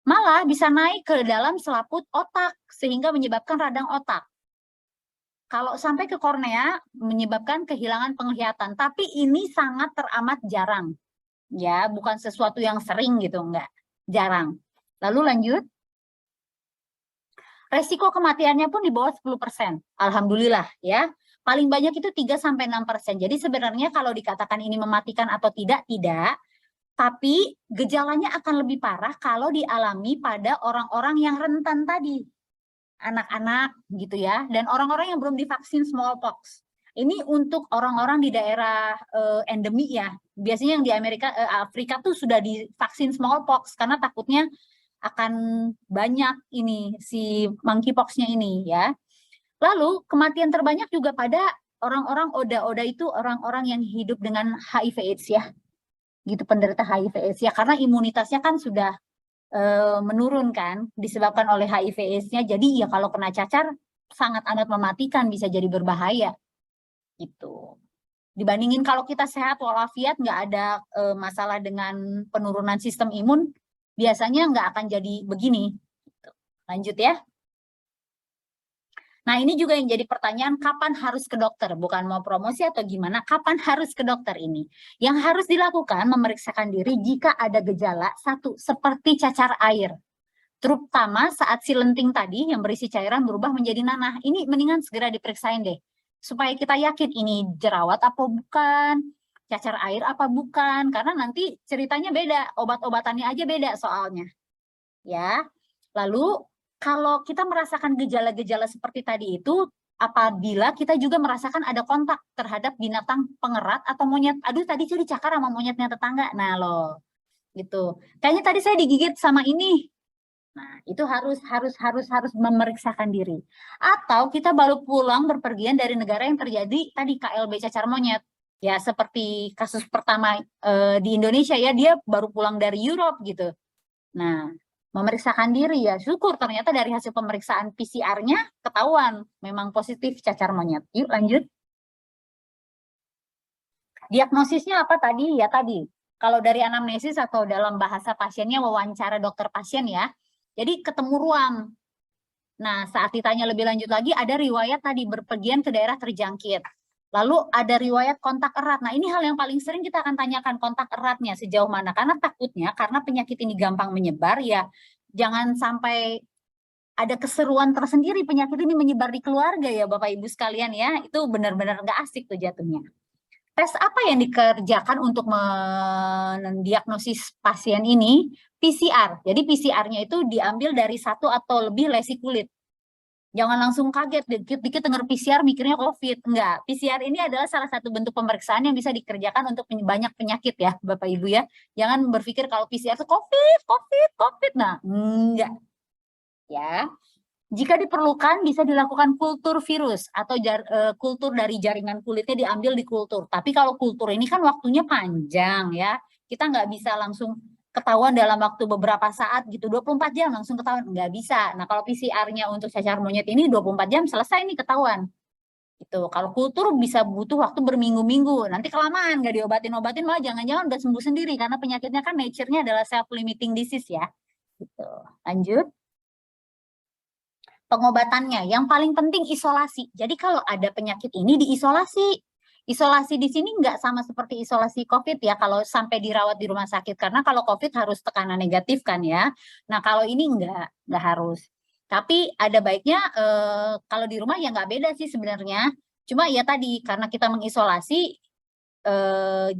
Malah bisa naik ke dalam selaput otak sehingga menyebabkan radang otak. Kalau sampai ke kornea menyebabkan kehilangan penglihatan, tapi ini sangat teramat jarang. Ya, bukan sesuatu yang sering gitu, enggak. Jarang. Lalu lanjut. Resiko kematiannya pun di bawah 10%. Alhamdulillah ya. Paling banyak itu 3-6%. Jadi sebenarnya kalau dikatakan ini mematikan atau tidak, tidak. Tapi gejalanya akan lebih parah kalau dialami pada orang-orang yang rentan tadi. Anak-anak gitu ya, dan orang-orang yang belum divaksin smallpox. Ini untuk orang-orang di daerah endemi ya. Biasanya yang di Afrika tuh sudah divaksin smallpox karena takutnya akan banyak ini si monkeypox-nya ini ya. Lalu kematian terbanyak juga pada orang-orang ODA itu orang-orang yang hidup dengan HIV/AIDS ya. Gitu, penderita HIV/AIDS ya, karena imunitasnya kan sudah menurun kan disebabkan oleh HIV/AIDS-nya. Jadi ya kalau kena cacar sangat amat mematikan, bisa jadi berbahaya gitu. Dibandingin kalau kita sehat walafiat nggak ada masalah dengan penurunan sistem imun, biasanya nggak akan jadi begini. Gitu. Lanjut ya. Nah ini juga yang jadi pertanyaan, kapan harus ke dokter? Bukan mau promosi atau gimana, kapan harus ke dokter ini? Yang harus dilakukan memeriksakan diri jika ada gejala, satu, seperti cacar air. Terutama saat si lenting tadi yang berisi cairan berubah menjadi nanah. Ini mendingan segera diperiksain deh. Supaya kita yakin ini jerawat apa bukan, cacar air apa bukan. Karena nanti ceritanya beda, obat-obatannya aja beda soalnya. Ya, lalu kalau kita merasakan gejala-gejala seperti tadi itu, apabila kita juga merasakan ada kontak terhadap binatang pengerat atau monyet. Aduh, tadi saya dicakar sama monyetnya tetangga. Nah loh, gitu. Kayaknya tadi saya digigit sama ini. Nah, itu harus memeriksakan diri. Atau kita baru pulang berpergian dari negara yang terjadi tadi KLB cacar monyet. Ya, seperti kasus pertama di Indonesia ya, dia baru pulang dari Europe gitu. Nah, memeriksakan diri ya, syukur ternyata dari hasil pemeriksaan PCR-nya ketahuan memang positif cacar monyet. Yuk lanjut. Diagnosisnya apa tadi? Ya tadi, kalau dari anamnesis atau dalam bahasa pasiennya wawancara dokter pasien ya, jadi ketemu ruam. Nah, saat ditanya lebih lanjut lagi, ada riwayat tadi berpergian ke daerah terjangkit. Lalu ada riwayat kontak erat. Nah, ini hal yang paling sering kita akan tanyakan, kontak eratnya sejauh mana. Karena takutnya, karena penyakit ini gampang menyebar, ya jangan sampai ada keseruan tersendiri penyakit ini menyebar di keluarga ya Bapak Ibu sekalian ya. Itu benar-benar nggak asik tuh jatuhnya. Tes apa yang dikerjakan untuk mendiagnosis pasien ini? PCR. Jadi PCR-nya itu diambil dari satu atau lebih lesi kulit. Jangan langsung kaget, dikit-dikit dengar PCR mikirnya COVID. Enggak, PCR ini adalah salah satu bentuk pemeriksaan yang bisa dikerjakan untuk banyak penyakit ya Bapak Ibu ya. Jangan berpikir kalau PCR itu COVID. Nah, enggak. Ya. Jika diperlukan, bisa dilakukan kultur virus atau kultur dari jaringan kulitnya diambil di kultur. Tapi kalau kultur ini kan waktunya panjang ya. Kita nggak bisa langsung ketahuan dalam waktu beberapa saat gitu, 24 jam langsung ketahuan. Nggak bisa. Nah kalau PCR-nya untuk cacar monyet ini 24 jam selesai nih ketahuan. Gitu. Kalau kultur bisa butuh waktu berminggu-minggu. Nanti kelamaan nggak diobatin-obatin malah jangan-jangan udah sembuh sendiri. Karena penyakitnya kan nature-nya adalah self-limiting disease ya. Gitu. Lanjut. Pengobatannya yang paling penting isolasi. Jadi kalau ada penyakit ini diisolasi. Isolasi di sini nggak sama seperti isolasi COVID ya kalau sampai dirawat di rumah sakit. Karena kalau COVID harus tekanan negatif kan ya. Nah kalau ini nggak harus. Tapi ada baiknya kalau di rumah ya nggak beda sih sebenarnya. Cuma ya tadi karena kita mengisolasi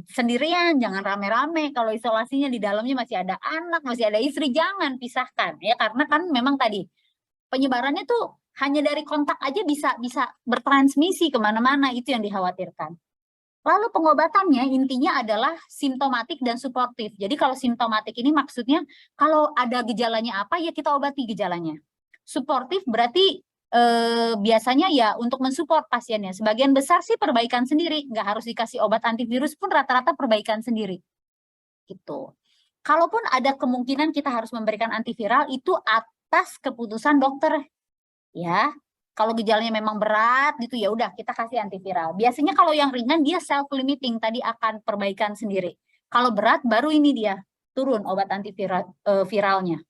sendirian, jangan rame-rame. Kalau isolasinya di dalamnya masih ada anak, masih ada istri, jangan pisahkan ya karena kan memang tadi penyebarannya tuh hanya dari kontak aja bisa bertransmisi kemana-mana, itu yang dikhawatirkan. Lalu pengobatannya intinya adalah simptomatik dan suportif. Jadi kalau simptomatik ini maksudnya kalau ada gejalanya apa ya kita obati gejalanya. Suportif berarti biasanya ya untuk mensupport pasiennya. Sebagian besar sih perbaikan sendiri, nggak harus dikasih obat antivirus pun rata-rata perbaikan sendiri. Gitu. Kalaupun ada kemungkinan kita harus memberikan antiviral itu atas keputusan dokter ya. Kalau gejalanya memang berat gitu ya udah kita kasih antiviral. Biasanya kalau yang ringan dia self limiting tadi akan perbaikan sendiri. Kalau berat baru ini dia turun obat antiviral viralnya.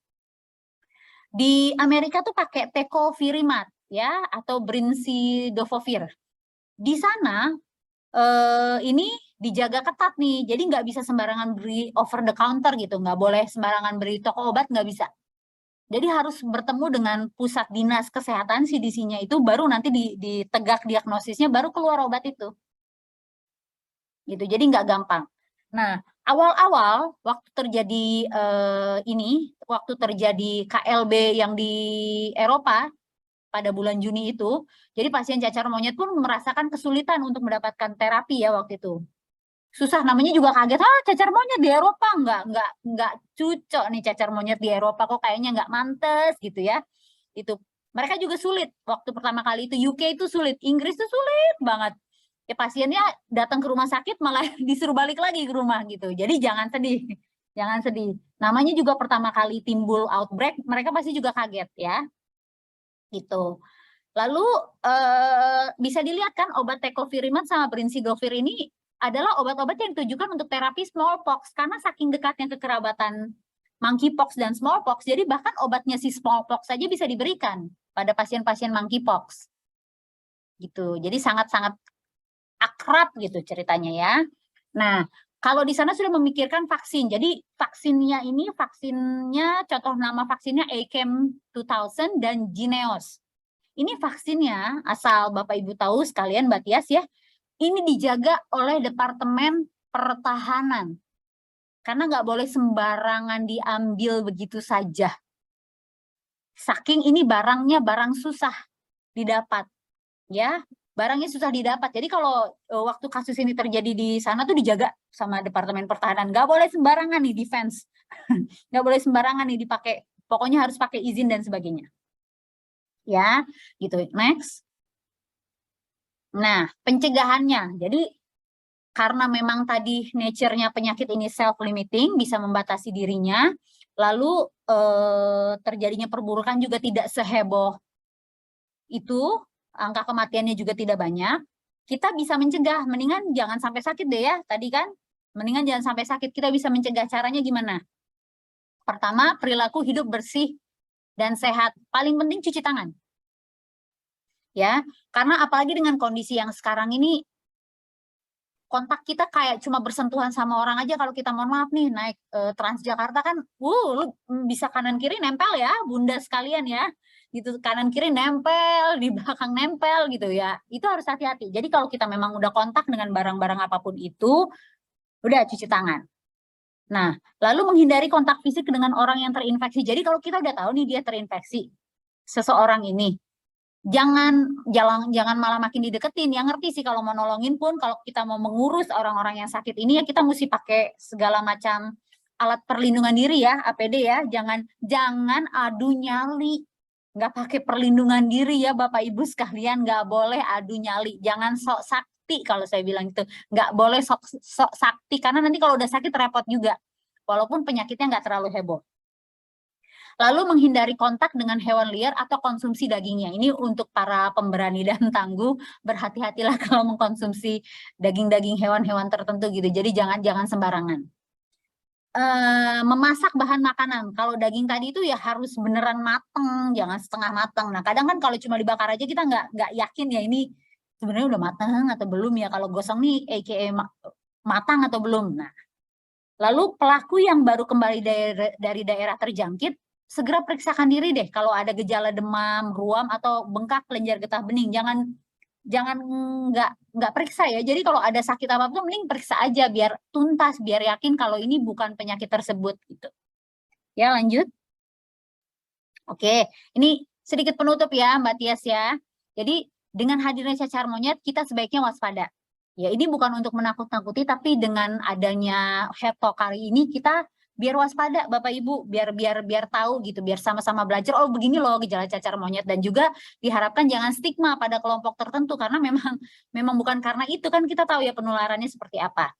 Di Amerika tuh pakai tecovirimat ya atau brincidofovir. Di sana ini dijaga ketat nih, jadi nggak bisa sembarangan beri over the counter gitu, nggak boleh sembarangan beri toko obat, nggak bisa. Jadi harus bertemu dengan pusat dinas kesehatan CDC-nya itu baru nanti ditegak diagnosisnya baru keluar obat itu. Gitu. Jadi nggak gampang. Nah, awal-awal waktu terjadi waktu terjadi KLB yang di Eropa pada bulan Juni itu, jadi pasien cacar monyet pun merasakan kesulitan untuk mendapatkan terapi ya waktu itu. Susah, namanya juga kaget, cacar monyet di Eropa nggak cocok nih cacar monyet di Eropa kok kayaknya nggak mantes gitu ya. Itu mereka juga sulit waktu pertama kali itu, UK itu sulit, Inggris itu sulit banget. Ya pasiennya datang ke rumah sakit malah disuruh balik lagi ke rumah gitu. Jadi jangan sedih. Jangan sedih. Namanya juga pertama kali timbul outbreak, mereka pasti juga kaget ya. Gitu. Lalu bisa dilihat kan obat tecovirimat sama brincidofovir ini adalah obat-obat yang ditujukan untuk terapi smallpox karena saking dekatnya kekerabatan monkeypox dan smallpox, jadi bahkan obatnya si smallpox saja bisa diberikan pada pasien-pasien monkeypox. Gitu. Jadi sangat-sangat akrab gitu ceritanya ya. Nah, kalau di sana sudah memikirkan vaksin. Jadi vaksinnya contoh nama vaksinnya ACAM 2000 dan Jynneos. Ini vaksinnya, asal Bapak Ibu tahu sekalian Mbak Tias ya, ini dijaga oleh Departemen Pertahanan. Karena nggak boleh sembarangan diambil begitu saja. Saking ini barangnya barang susah didapat. Ya, barangnya susah didapat. Jadi kalau waktu kasus ini terjadi di sana tuh dijaga sama Departemen Pertahanan. Nggak boleh sembarangan nih defense. Nggak boleh sembarangan nih dipakai. Pokoknya harus pakai izin dan sebagainya. Ya, gitu. Next. Nah, pencegahannya. Jadi karena memang tadi nature-nya penyakit ini self-limiting, bisa membatasi dirinya, lalu terjadinya perburukan juga tidak seheboh itu, angka kematiannya juga tidak banyak, kita bisa mencegah, mendingan jangan sampai sakit deh ya, tadi kan, mendingan jangan sampai sakit, kita bisa mencegah, caranya gimana? Pertama, perilaku hidup bersih dan sehat, paling penting cuci tangan. Ya, karena apalagi dengan kondisi yang sekarang ini kontak kita kayak cuma bersentuhan sama orang aja. Kalau kita mohon maaf nih naik Transjakarta kan, lu bisa kanan kiri nempel ya, bunda sekalian ya, gitu kanan kiri nempel, di belakang nempel gitu ya. Itu harus hati-hati. Jadi kalau kita memang udah kontak dengan barang-barang apapun itu, udah cuci tangan. Nah, lalu menghindari kontak fisik dengan orang yang terinfeksi. Jadi kalau kita udah tahu nih dia terinfeksi, seseorang ini, jangan malah makin dideketin. Yang ngerti sih kalau mau nolongin pun, kalau kita mau mengurus orang-orang yang sakit ini ya kita mesti pakai segala macam alat perlindungan diri ya, APD ya. Jangan adu nyali. nggak pakai perlindungan diri ya Bapak Ibu sekalian, nggak boleh adu nyali, jangan sok sakti kalau saya bilang itu, nggak boleh sok sakti karena nanti kalau udah sakit repot juga, walaupun penyakitnya nggak terlalu heboh. Lalu menghindari kontak dengan hewan liar atau konsumsi dagingnya. Ini untuk para pemberani dan tangguh, berhati-hatilah kalau mengkonsumsi daging-daging hewan-hewan tertentu gitu. Jadi jangan sembarangan. Memasak bahan makanan. Kalau daging tadi itu ya harus beneran mateng, jangan setengah mateng. Nah, kadang kan kalau cuma dibakar aja kita nggak yakin ya ini sebenarnya udah matang atau belum ya. Kalau gosong nih, aka matang atau belum. Nah, lalu pelaku yang baru kembali dari daerah terjangkit, segera periksakan diri deh kalau ada gejala demam, ruam atau bengkak, kelenjar getah bening. Jangan nggak periksa ya. Jadi kalau ada sakit apapun mending periksa aja biar tuntas, biar yakin kalau ini bukan penyakit tersebut gitu. Ya, lanjut. Oke, ini sedikit penutup ya Mbak Tias ya. Jadi dengan hadirnya cacar monyet kita sebaiknya waspada. Ya, ini bukan untuk menakut-nakuti, tapi dengan adanya head talk kali ini kita biar waspada Bapak Ibu, biar tahu gitu, biar sama-sama belajar oh begini loh gejala cacar monyet, dan juga diharapkan jangan stigma pada kelompok tertentu karena memang bukan karena itu kan kita tahu ya penularannya seperti apa.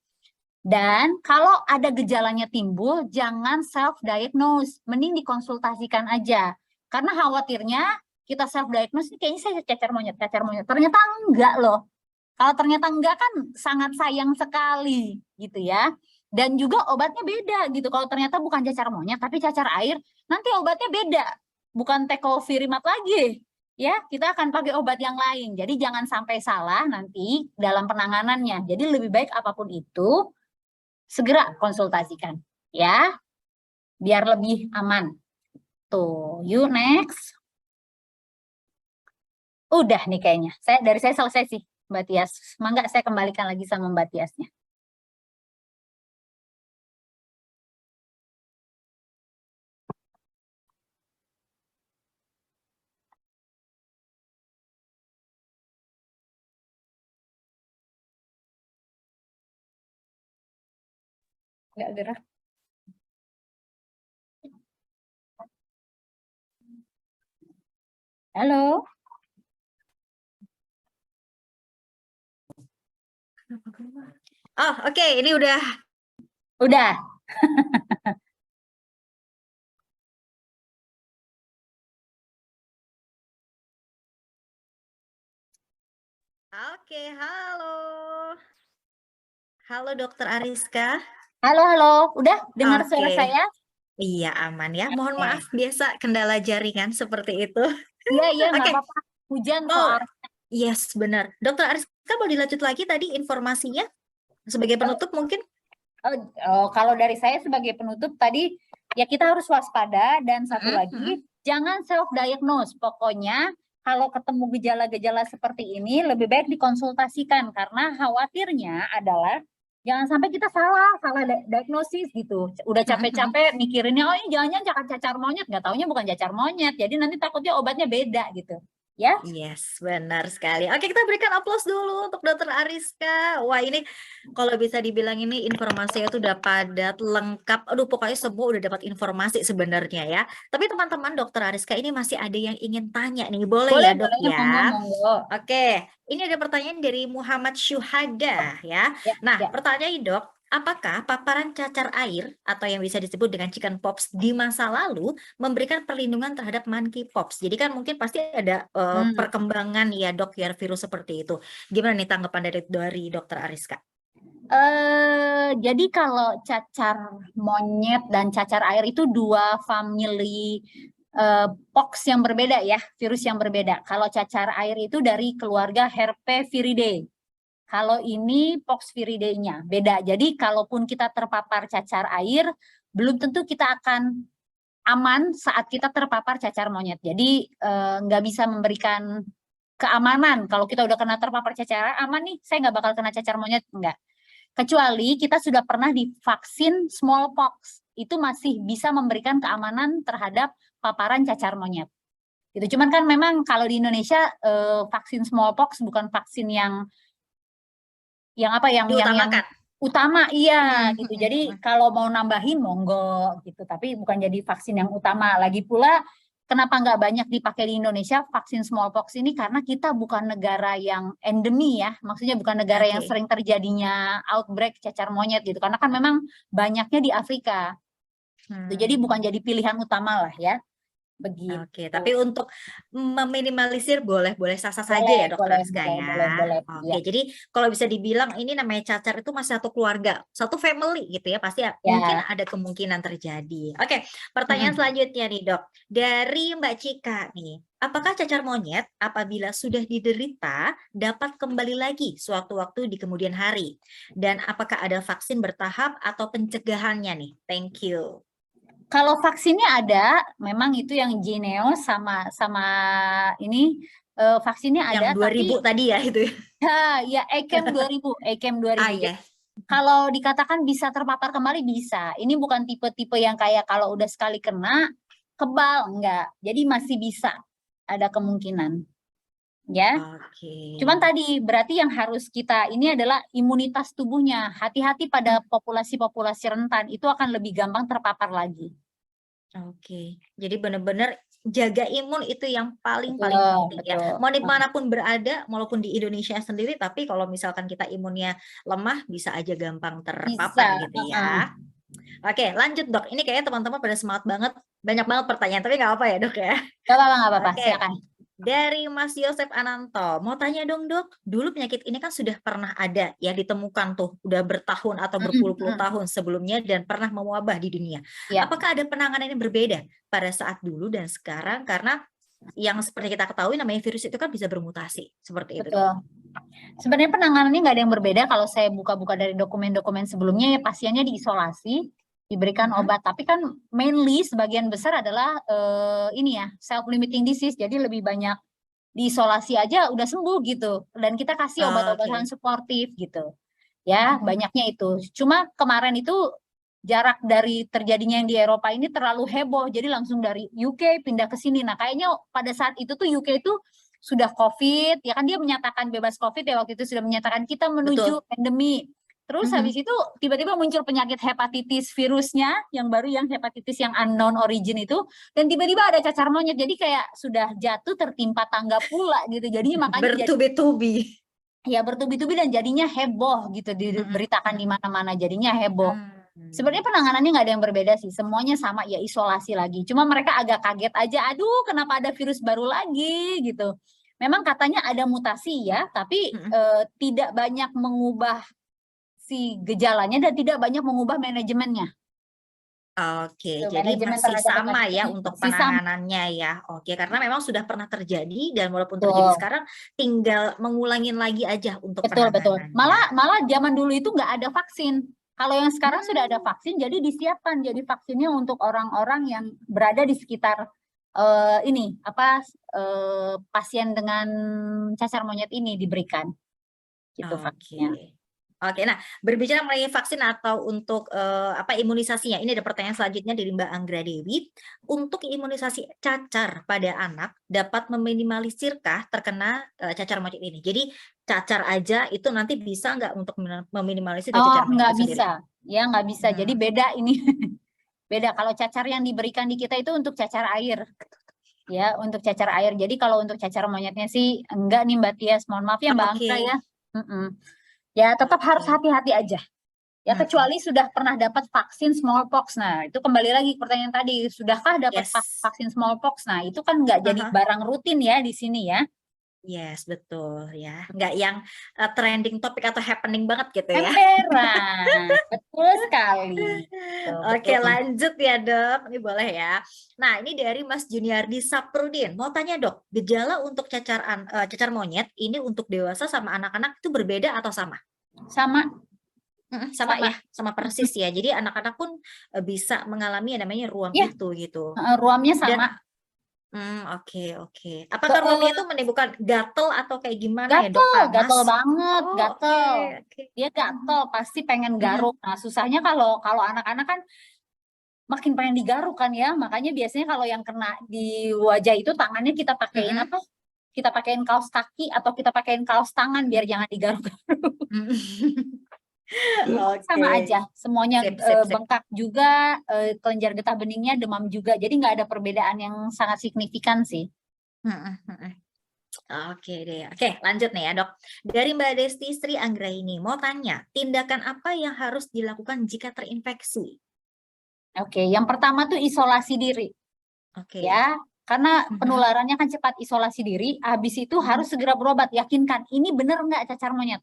Dan kalau ada gejalanya timbul jangan self diagnose, mending dikonsultasikan aja. Karena khawatirnya kita self diagnose kayaknya saya cacar monyet. Ternyata enggak loh. Kalau ternyata enggak kan sangat sayang sekali gitu ya. Dan juga obatnya beda gitu. Kalau ternyata bukan cacar monyet tapi cacar air, nanti obatnya beda. Bukan tecovirimat lagi. Ya, kita akan pakai obat yang lain. Jadi jangan sampai salah nanti dalam penanganannya. Jadi lebih baik apapun itu segera konsultasikan ya. Biar lebih aman. Tuh, you next. Udah nih kayaknya. Dari saya selesai sih, Mbak Tias. Mangga saya kembalikan lagi sama Mbak Tiasnya. Nggak gerak. Halo. Oh, oke, ini udah. Udah. Oke, halo. Halo Dokter Ariska. Halo. Udah dengar suara Oke. saya? Iya, aman ya. Mohon maaf, biasa kendala jaringan seperti itu. Iya, nggak Oke. apa-apa. Hujan Oh, soal. yes, benar. Dokter Ariska mau dilanjut lagi tadi informasinya sebagai penutup mungkin? Kalau dari saya sebagai penutup tadi, ya kita harus waspada, dan satu lagi, jangan self diagnose. Pokoknya kalau ketemu gejala-gejala seperti ini lebih baik dikonsultasikan karena khawatirnya adalah jangan sampai kita salah diagnosis gitu. Udah capek-capek mikirinnya oh ini jangan-jangan cacar monyet, nggak taunya bukan cacar monyet. Jadi nanti takutnya obatnya beda gitu. Ya. Yes, benar sekali. Oke, kita berikan aplaus dulu untuk Dokter Ariska. Wah, ini kalau bisa dibilang ini informasinya itu udah padat, lengkap. Aduh, pokoknya semua udah dapat informasi sebenarnya ya. Tapi teman-teman Dokter Ariska ini masih ada yang ingin tanya nih. Boleh ya, Dok ya? Monggo. Oke, ini ada pertanyaan dari Muhammad Syuhada ya. Nah, pertanyaannya Dok, apakah paparan cacar air atau yang bisa disebut dengan chickenpox di masa lalu memberikan perlindungan terhadap monkeypox? Jadi kan mungkin pasti ada perkembangan ya Dok ya virus seperti itu. Gimana nih tanggapan dari Dokter Ariska? Jadi kalau cacar monyet dan cacar air itu dua famili pox yang berbeda ya, virus yang berbeda. Kalau cacar air itu dari keluarga Herpeviridae. Kalau ini Poxviridae-nya beda. Jadi kalaupun kita terpapar cacar air, belum tentu kita akan aman saat kita terpapar cacar monyet. Jadi nggak bisa memberikan keamanan. Kalau kita udah kena terpapar cacar air, aman nih, saya nggak bakal kena cacar monyet, enggak. Kecuali kita sudah pernah divaksin smallpox, itu masih bisa memberikan keamanan terhadap paparan cacar monyet. Gitu. Cuman kan memang kalau di Indonesia vaksin smallpox bukan vaksin yang utama, iya gitu. Jadi kalau mau nambahin monggo gitu, tapi bukan jadi vaksin yang utama. Lagi pula kenapa nggak banyak dipakai di Indonesia vaksin smallpox ini, karena kita bukan negara yang endemi ya, maksudnya bukan negara yang Oke. sering terjadinya outbreak cacar monyet gitu, karena kan memang banyaknya di Afrika. Jadi bukan jadi pilihan utama lah ya, begitu. Oke, tapi untuk meminimalisir boleh sah-sah saja ya Dokter Rizka ya. Boleh. Oke, Ya. jadi kalau bisa dibilang ini namanya cacar itu masih satu keluarga, satu family gitu ya, pasti mungkin Ya. ada kemungkinan terjadi. Oke, pertanyaan selanjutnya nih Dok, dari Mbak Cika nih, apakah cacar monyet apabila sudah diderita dapat kembali lagi sewaktu-waktu di kemudian hari? Dan apakah ada vaksin bertahap atau pencegahannya nih? Thank you. Kalau vaksinnya ada, memang itu yang Geneo sama ini vaksinnya ada, Yang 2000 tapi tadi ya itu ya? ya ACAM 2000. Ah Jadi, ya. kalau dikatakan bisa terpapar kembali, bisa. Ini bukan tipe-tipe yang kayak kalau udah sekali kena kebal, enggak. Jadi masih bisa, ada kemungkinan. Ya. Oke. Cuman tadi berarti yang harus kita ini adalah imunitas tubuhnya. Hati-hati pada populasi-populasi rentan, itu akan lebih gampang terpapar lagi. Oke. Jadi benar-benar jaga imun itu yang paling Betul, penting ya. betul. Mau dimanapun berada, walaupun di Indonesia sendiri, tapi kalau misalkan kita imunnya lemah, bisa aja gampang terpapar Bisa. gitu ya. Oke, lanjut Dok. Ini kayaknya teman-teman pada semangat banget. Banyak banget pertanyaan, tapi nggak apa ya Dok ya. Gak apa-apa, Oke. silakan. Dari Mas Yosef Ananto, mau tanya dong Dok, dulu penyakit ini kan sudah pernah ada ya, ditemukan tuh, udah bertahun atau berpuluh-puluh tahun sebelumnya dan pernah mewabah di dunia. Ya. Apakah ada penanganan yang berbeda pada saat dulu dan sekarang? Karena yang seperti kita ketahui namanya virus itu kan bisa bermutasi, seperti itu Dok. Betul. Sebenarnya penanganannya nggak ada yang berbeda. Kalau saya buka-buka dari dokumen-dokumen sebelumnya, ya pasiennya diisolasi, diberikan obat. Tapi kan mainly sebagian besar adalah ini ya, self-limiting disease. Jadi lebih banyak diisolasi aja udah sembuh gitu. Dan kita kasih obat-obatan suportif gitu. Ya, banyaknya itu. Cuma kemarin itu jarak dari terjadinya yang di Eropa ini terlalu heboh. Jadi langsung dari UK pindah ke sini. Nah, kayaknya pada saat itu tuh UK itu sudah COVID, ya kan dia menyatakan bebas COVID ya, waktu itu sudah menyatakan kita menuju endemi. Terus habis itu tiba-tiba muncul penyakit hepatitis virusnya yang baru, yang hepatitis yang unknown origin itu, dan tiba-tiba ada cacar monyet. Jadi kayak sudah jatuh tertimpa tangga pula gitu. Jadinya makanya bertubi-tubi. Ya bertubi-tubi dan jadinya heboh gitu, diberitakan di mana-mana, jadinya heboh. Sebenarnya penanganannya nggak ada yang berbeda sih, semuanya sama, ya isolasi lagi. Cuma mereka agak kaget aja, aduh kenapa ada virus baru lagi gitu. Memang katanya ada mutasi ya, tapi tidak banyak mengubah si gejalanya dan tidak banyak mengubah manajemennya. Oke, Tuh, jadi manajemen masih terhadap sama penyakit ya ini untuk masih sama. penanganannya ya. Oke, karena memang sudah pernah terjadi dan walaupun terjadi sekarang tinggal mengulangin lagi aja untuk Betul. penanganannya. Malah zaman dulu itu nggak ada vaksin. Kalau yang sekarang sudah ada vaksin, jadi disiapkan jadi vaksinnya untuk orang-orang yang berada di sekitar pasien dengan cacar monyet ini diberikan gitu vaksinnya. Oke, nah berbicara mengenai vaksin atau untuk imunisasinya, ini ada pertanyaan selanjutnya dari Mbak Anggra Dewi. Untuk imunisasi cacar pada anak dapat meminimalisirkah terkena cacar monyet ini? Jadi cacar aja itu nanti bisa nggak untuk meminimalisir cacar monyet itu sendiri? Bisa, ya nggak bisa. Jadi beda ini, beda. Kalau cacar yang diberikan di kita itu untuk cacar air. Ya, untuk cacar air. Jadi kalau untuk cacar monyetnya sih enggak nih Mbak Tias, mohon maaf ya Mbak Anggra ya. Ya tetap harus hati-hati aja. Ya kecuali sudah pernah dapat vaksin smallpox. Nah itu kembali lagi pertanyaan tadi, sudahkah dapat vaksin smallpox? Nah itu kan nggak jadi barang rutin ya di sini ya. Yes, betul ya. Nggak yang trending topik atau happening banget gitu ya. Emperan, betul sekali. Oke, lanjut ya Dok. Ini boleh ya. Nah, ini dari Mas Juniardi Saprudin. Mau tanya Dok, gejala untuk cacar monyet ini untuk dewasa sama anak-anak itu berbeda atau sama? Sama. Sama ya, sama persis ya. Jadi anak-anak pun bisa mengalami yang namanya ruam itu gitu. Ruamnya sama. Oke. Apakah ruamnya itu menimbulkan gatel atau kayak gimana ya Dok? Gatel banget, gatel. Dia gatel, pasti pengen garuk. Nah, susahnya kalau anak-anak kan makin pengen digaruk kan ya. Makanya biasanya kalau yang kena di wajah itu tangannya kita pakein Kita pakein kaos kaki atau kita pakein kaos tangan biar jangan digaruk-garuk. Oke, Sama aja, semuanya sip sip sip. bengkak juga, kelenjar getah beningnya demam juga. Jadi nggak ada perbedaan yang sangat signifikan sih. Mhm mhm. Oke deh. Oke, lanjut nih ya, Dok. Dari Mbak Desti Sri Anggraini, mau tanya, tindakan apa yang harus dilakukan jika terinfeksi? Oke, yang pertama tuh isolasi diri Oke. ya, karena Mhm penularannya kan cepat. Isolasi diri, habis itu mhm. harus segera berobat, yakinkan ini bener nggak cacar monyet.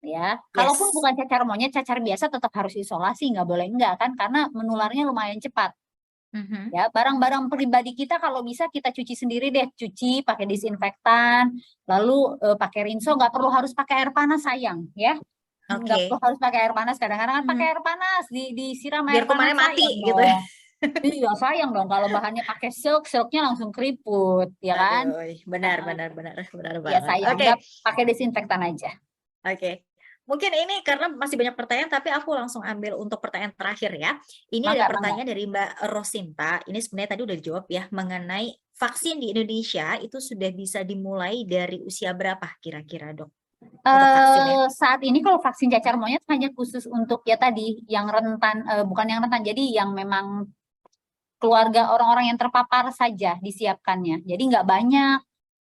Ya, kalaupun Yes. bukan cacar monyet, cacar biasa tetap harus isolasi, nggak boleh enggak kan, karena menularnya lumayan cepat. Mhm. Ya, barang-barang pribadi kita kalau bisa kita cuci sendiri deh, cuci pakai disinfektan, lalu pakai rinso, nggak perlu harus pakai air panas sayang, ya. Nggak perlu Oke. harus pakai air panas, kadang-kadang kan pakai Mhm. air panas, disiram air Biar panas, kumannya mati sayang gitu ya. dong. Iya, sayang dong kalau bahannya pakai silk, silknya langsung keriput, ya kan? Aduh, benar Heeh. benar benar benar Ya banget. sayang, Oke nggak pakai disinfektan aja. oke. Mungkin ini karena masih banyak pertanyaan, tapi aku langsung ambil untuk pertanyaan terakhir ya. Ini ada Mangga, mangga. pertanyaan dari Mbak Rosinta, ini sebenarnya tadi udah dijawab ya, mengenai vaksin di Indonesia itu sudah bisa dimulai dari usia berapa kira-kira, Dok? Untuk vaksinnya? Saat ini kalau vaksin cacar monyet hanya khusus untuk ya tadi yang rentan, bukan yang rentan, jadi yang memang keluarga orang-orang yang terpapar saja disiapkannya. Jadi nggak banyak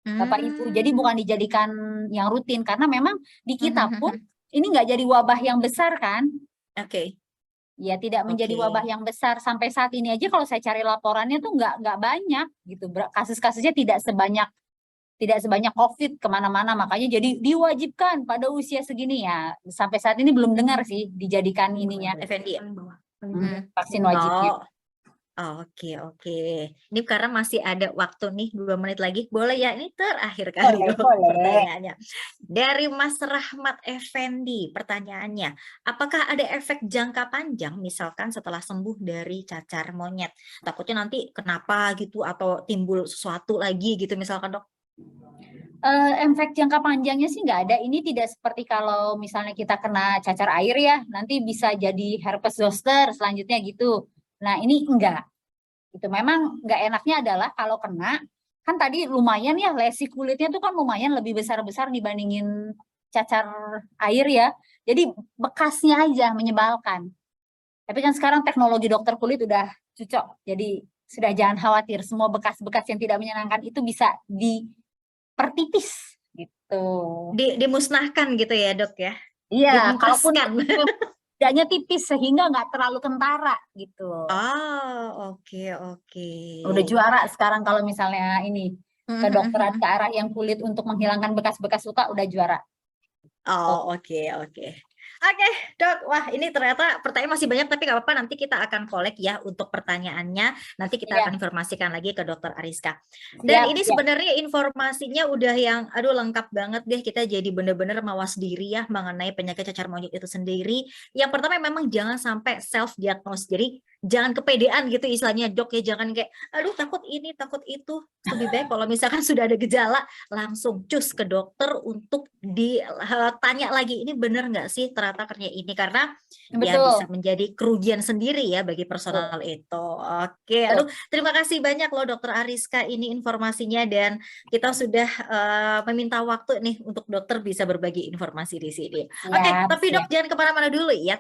Bapak Ibu. Jadi Mmm. bukan dijadikan yang rutin karena memang di Mhm kita pun mhm. ini nggak jadi wabah yang besar kan. Oke Ya tidak menjadi wabah oke. yang besar sampai saat ini aja kalau saya cari laporannya tuh nggak banyak gitu. Kasus-kasusnya tidak sebanyak COVID kemana-mana, makanya jadi diwajibkan pada usia segini ya. Sampai saat ini belum dengar sih dijadikan ininya Effendi ya? Mhm. vaksin wajibnya. Oh. Oke oke. Ini karena masih ada waktu nih 2 menit lagi, boleh ya? Ini terakhir kali Boleh, Dok boleh. pertanyaannya. Dari Mas Rahmat Effendi pertanyaannya, apakah ada efek jangka panjang misalkan setelah sembuh dari cacar monyet? Takutnya nanti kenapa gitu atau timbul sesuatu lagi gitu misalkan Dok? Efek jangka panjangnya sih nggak ada. Ini tidak seperti kalau misalnya kita kena cacar air ya, nanti bisa jadi herpes zoster selanjutnya gitu. Nah ini enggak. Itu memang nggak enaknya adalah kalau kena, kan tadi lumayan ya lesi kulitnya tuh kan lumayan lebih besar-besar dibandingin cacar air ya. Jadi bekasnya aja menyebalkan. Tapi kan sekarang teknologi dokter kulit udah cocok. Jadi sudah jangan khawatir, semua bekas-bekas yang tidak menyenangkan itu bisa dipertipis gitu. Dimusnahkan gitu ya Dok ya? Iya, kalaupun Diempeskan? bedanya tipis sehingga nggak terlalu kentara gitu. Oh, oke oke. Udah juara sekarang kalau misalnya ini Mhm mhm kedokteran ke mhm. arah yang kulit untuk menghilangkan bekas-bekas luka udah juara. Oh, Oh, oke oke. Oke, Dok. Wah, ini ternyata pertanyaan masih banyak, tapi nggak apa-apa, nanti kita akan collect ya untuk pertanyaannya, nanti kita iya, akan informasikan lagi ke Dokter Ariska. Dan siap, ini siap. sebenarnya informasinya udah yang, aduh lengkap banget deh, kita jadi bener-bener mawas diri ya mengenai penyakit cacar monyet itu sendiri. Yang pertama memang jangan sampai self diagnose, jadi jangan kepedean gitu istilahnya Dok ya, jangan kayak, aduh takut ini, takut itu. Lebih baik kalau misalkan sudah ada gejala, langsung cus ke dokter untuk ditanya lagi, "Ini bener nggak sih ternyata ternyata ini?" Karena ya bisa Betul, menjadi kerugian sendiri ya bagi betul, personal itu. Oke, aduh betul. terima kasih banyak loh Dokter Ariska ini informasinya dan kita sudah, meminta waktu nih untuk dokter bisa berbagi informasi di sini. Oke, Siap, tapi Dok siap. jangan kemana mana dulu ya,